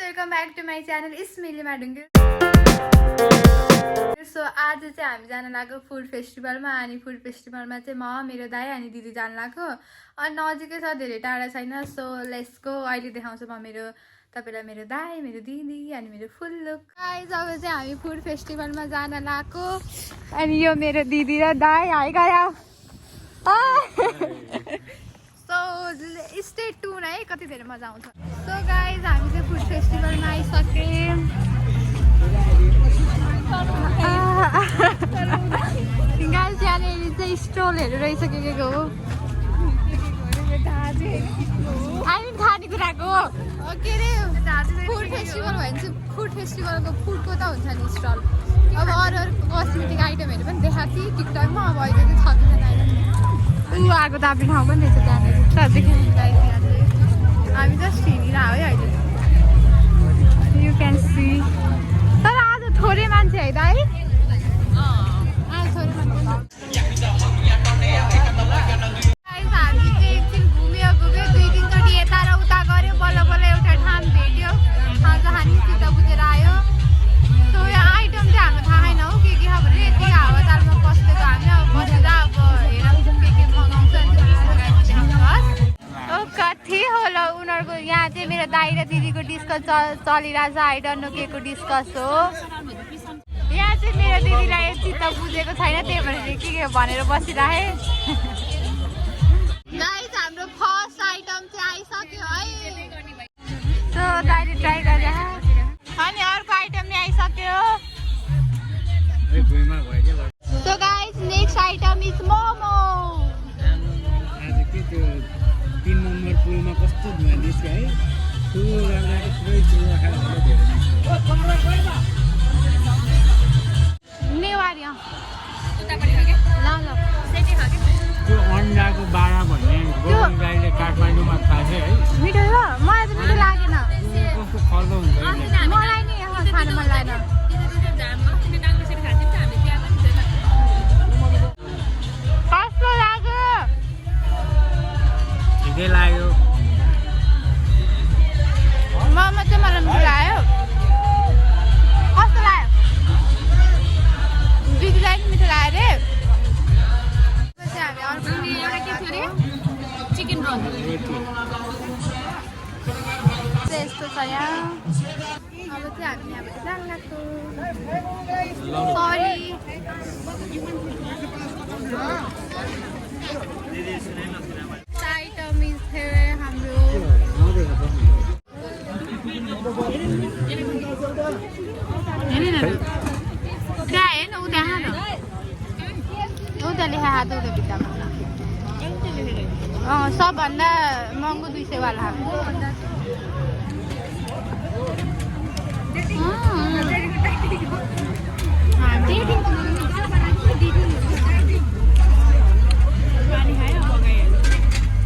Welcome back to my channel इस्मिली माडुङ्गे। So आज चाहिँ हामी जान लाग्यो फुड फेस्टिभलमा। अनि फुड फेस्टिभलमा चाहिँ म मेरो दाइ अनि दिदी जान लाग्यो। अनि नजिकै छ, धेरै टाढा छैन। So let's go. अहिले देखाउँछु म तपाईलाई मेरो दाइ, मेरो दिदी अनि मेरो फुल लुक। गाइस अब चाहिँ हामी फुड फेस्टिभलमा जान लाग्यो। अनि यो मेरो दिदी र दाइ हाइ गयो। सो स्टे ट्युन है, कति धेरै मजा आउँछ। सो गाइज हामी चाहिँ फुड फेस्टिभलमा आइसक्यौँ। गाइज यहाँनिर चाहिँ स्टलहरू रहेछ के हो। हामी खानेकुराको के अरे फुड फेस्टिभल भयो भने चाहिँ फुड फेस्टिभलको फुडको त हुन्छ नि स्टल। अब अरू कस्मेटिक आइटमहरू पनि देखाएको थिएँ टिकटकमा। अब अहिले चाहिँ छ कि छैन आएको दाबी ठाउँ पनि रहेछ त्यहाँनिर। हामी जस्ट हिँडिरहेको है अहिले। You can see. तर आज थोरै मान्छे है दाइ, आज थोरै मान्छे। हामी चाहिँ एकछिन घुम्यो 2-3चोटि यता र उता गऱ्यो। बल्ल बल्ल एउटा ठाउँ भेट्यो, खाजा खाने चित्त बुझेर आयो। सो यो आइटम चाहिँ हाम्रो थाहा छैन हौ के छ भने। यति हावातालमा पस्देको हामी अब बसेर अब हेरौँ के मगाउँछ। कति होला उनीहरूको यहाँ चाहिँ मेरो दाइ र दिदीको डिस्कस चलिरहेछ। आई डोन्ट नो के को डिस्कस हो। यहाँ चाहिँ मेरो दिदीलाई चित्त बुझेको छैन, त्यही भएर के भनेर बसिरहे। गाइस हाम्रो फर्स्ट आइटम चाहिँ आइसक्यो है। सो दाइले ट्राई गरे। अनि अर्को आइटम नि आइसक्यो। So guys next item is momo. 3 number पुलमा कस्तो धुवा निस्क्यो है। नेवारी ल त्यो अन्डाको बारा भन्ने गोरुङ गाईले काठमाडौँमा खान्छ है। मिठो हो, मलाई त मिठो लागेन। कस्तो खल्लो हुन्छ मलाई नि खानु मन लागेन। कस्तो लाग्यो? ठिकै लाग्यो। मोमो चाहिँ मलाई मिठो लाग्यो। कस्तो लाग्यो? दिदीलाई पनि मिठो लाग्यो अरे। चिकन रोल यस्तो छ यहाँ। अब चाहिँ हामी यहाँबाट जान लाग्छौँ। सरी आइटम इज हाम्रो त्यहाँ हेर्न उ त्यहाँ न उता लेखा हात उता भित्तामा। सबभन्दा महँगो 200 वाला।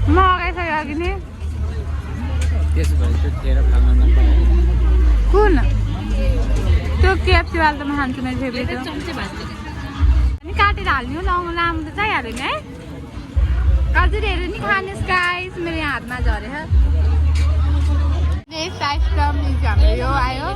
म अगाइसक्यो अघि नि। त्यसो भए त्यो तेरो खाना नपाए कुन त्यो केएफसी वाला त म खान्छु, मेरो फेभरेट हो। अनि काटेर हाल्ने हो, लामो त चाहिहाल्यो नि है। हजुर हेरेर नि खाने गाइस। मेरो यहाँ हातमा झरेछ। नेक्स्ट आइटम हाम्रो यो आयो।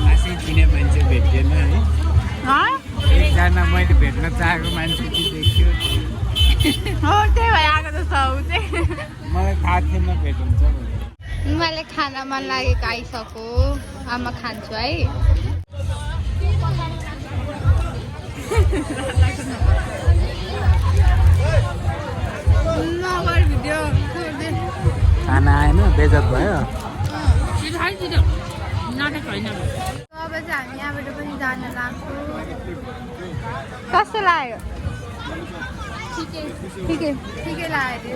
आशै चिने मान्छे भेटिएन है। एकजना मैले भेट्न चाहेको मान्छे चाहिँ देखियो। हो त्यही भएर आएको जस्तो हो चाहिँ। मलाई थाहा थिएन भेट हुन्छ भनेर। मलाई खाना मन लागेको आइसक्यो। अब म खान्छु है। खाना आएन, बेजत भयो। अब चाहिँ हामी यहाँबाट पनि जान लाग्छौँ। कस्तो लाग्यो? ठिकै लाग्यो।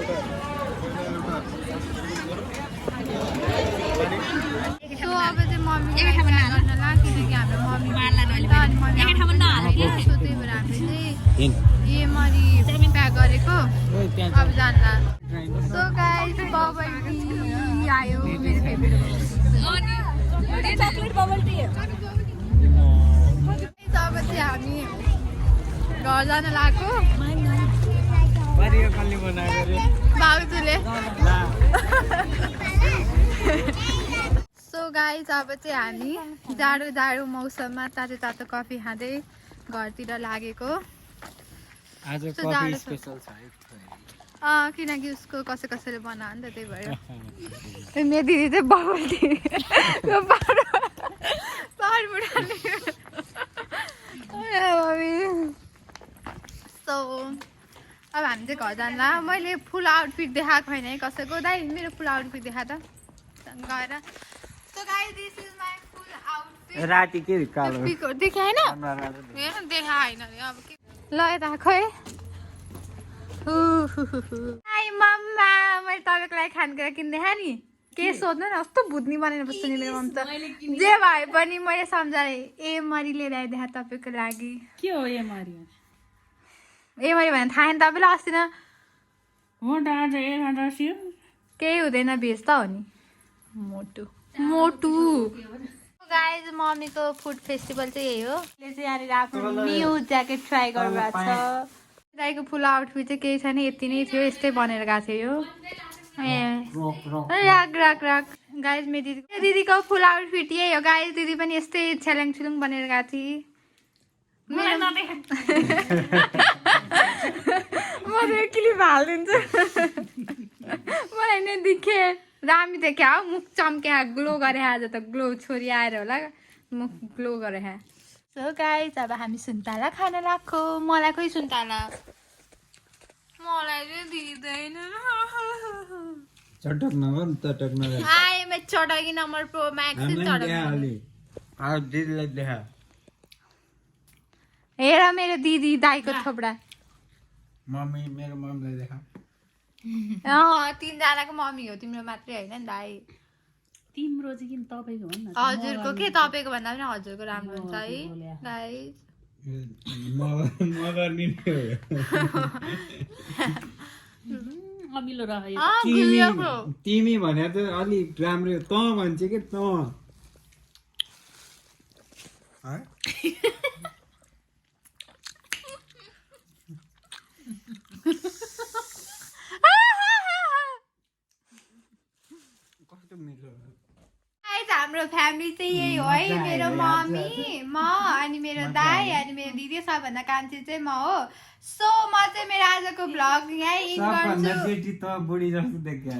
सो अब चाहिँ मम्मी गर्न लाग्यो किनकि हाम्रो मम्मी सो त्यही भएर हामीले चाहिँ ये मरी प्याक गरेको। अब जान लाग्यो। सो गाइस बबल टी आयो, मेरो फेभरेट। चॉकलेट बबल टी है। घर जान लाग्यो परियो कसले बनाएको रे भाउजूले ला सो गाइज अब चाहिँ हामी जाडो जाडो मौसममा तातो तातो कफी खाँदै घरतिर लागेको आज कस्तो कफी जाडो छ। स्पेशल छ है किनकि उसको कसैले बनायो नि त त्यही भएर मेरो दिदी चाहिँ बगाउँथ्यो सो अब हामी चाहिँ घर जान्ला मैले फुल आउटफिट देखाएको छैन है कसैको दाइ मेरो फुल आउटफिट देखा त गएर so guys this is my full outfit राति के कालो देखाएँ होइन देखाएन अरे अब के ल यता खै हाई मम्मा मैले तपाईँको लागि खानेकुरा किनिदिएँ नि के सोध्नु न कस्तो भुत्नी बनाएर बस्छु नि मेरो मम्मी त जे भए पनि मैले सम्झाएँ एमरी लिएर आइदिएँ तपाईँको लागि के हो एमरी एमरी भने थाहा नि तपाईँलाई अस्ति न हो डाँडा ए केही हुँदैन भेज त हो नि मोटु मोटु गाइज मम्मीको फुड फेस्टिभल चाहिँ यही हो यसले चाहिँ यहाँनिर आफ्नो न्यू ज्याकेट ट्राई गर्नुभएको छ दाइको फुल आउटफिट चाहिँ केही छैन यति नै थियो यस्तै बनेर गएको थियो यो राग राग राग गाइज मेरो दिदीको फुल आउटफिट यही हो गाइज दिदी पनि यस्तै छ्यालाङ छुलुङ बनेर गएको थिएँ म त क्लिप हालिदिन्छु मलाई नै देखेँ दामी देख्यो हौ मुख चम्क्या ग्लो गरे आज त ग्लो छोरी आएर होला मुख ग्लो गरे सो गाइस अब हामी सुन्तला खान लाग्छौ मलाई खोइ सुन्तला मलाई चाहिँ दिँदैन चटक नगर चटक नगर आए मैं चटकी नम्बर प्रो मैक्स चटक आ दिदीलाई देखा हेर मेरो दिदी दाइको थोपडा मम्मी मेरो मम्मीलाई देखा तीनजनाको मम्मी हो तिम्रो मात्रै होइन नि दाइ तिम्रो चाहिँ किन तपाईँको भन् न हजुरको के तपाईँको भन्दा पनि हजुरको राम्रो हुन्छ है गाइस मगर नि अमिलो रह्यो तिमी भने त अलिक राम्रो त भन्छ कि त हाम्रो फ्यामिली चाहिँ यही हो है मेरो मम्मी म अनि मेरो दाइ अनि मेरो दिदी सबभन्दा कान्छी चाहिँ म हो सो म चाहिँ मेरो आजको भ्लग यहीँ इन गर्छु बेटी त बुढी जस्तो देखिया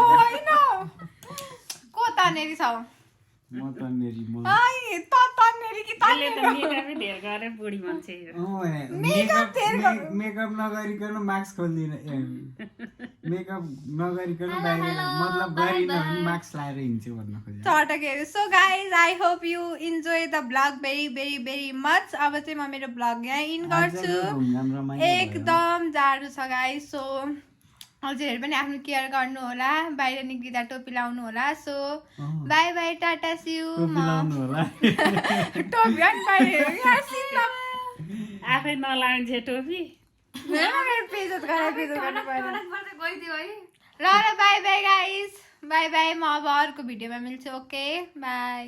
होइन को तनेरी छ म त नेरी म ai त तनेरी कि अहिले त मेकअपै धेर गरेर बुढी मान्छे मेकअप नगरिकन मास्क खोल्दिन मेकअप नगरिकन बाहिर मतलब गरिन भने मास्क लाएर हिँड्छु भन्न खोजेँ चटकहरू so guys I hope you enjoy the blog very very very much अब चाहिँ म मेरो ब्लग यहाँ इन गर्छु एकदम जाडो छ गाइज सो हजुरहरू पनि आफ्नो केयर गर्नु होला बाहिर निक्लिँदा टोपी लाउनु होला so by by Tata see you टोपी अनि बाहिर आफै नलाग्छ टोपी ल by by guys by by म अब अर्को भिडियोमा मिल्छु ओके बाई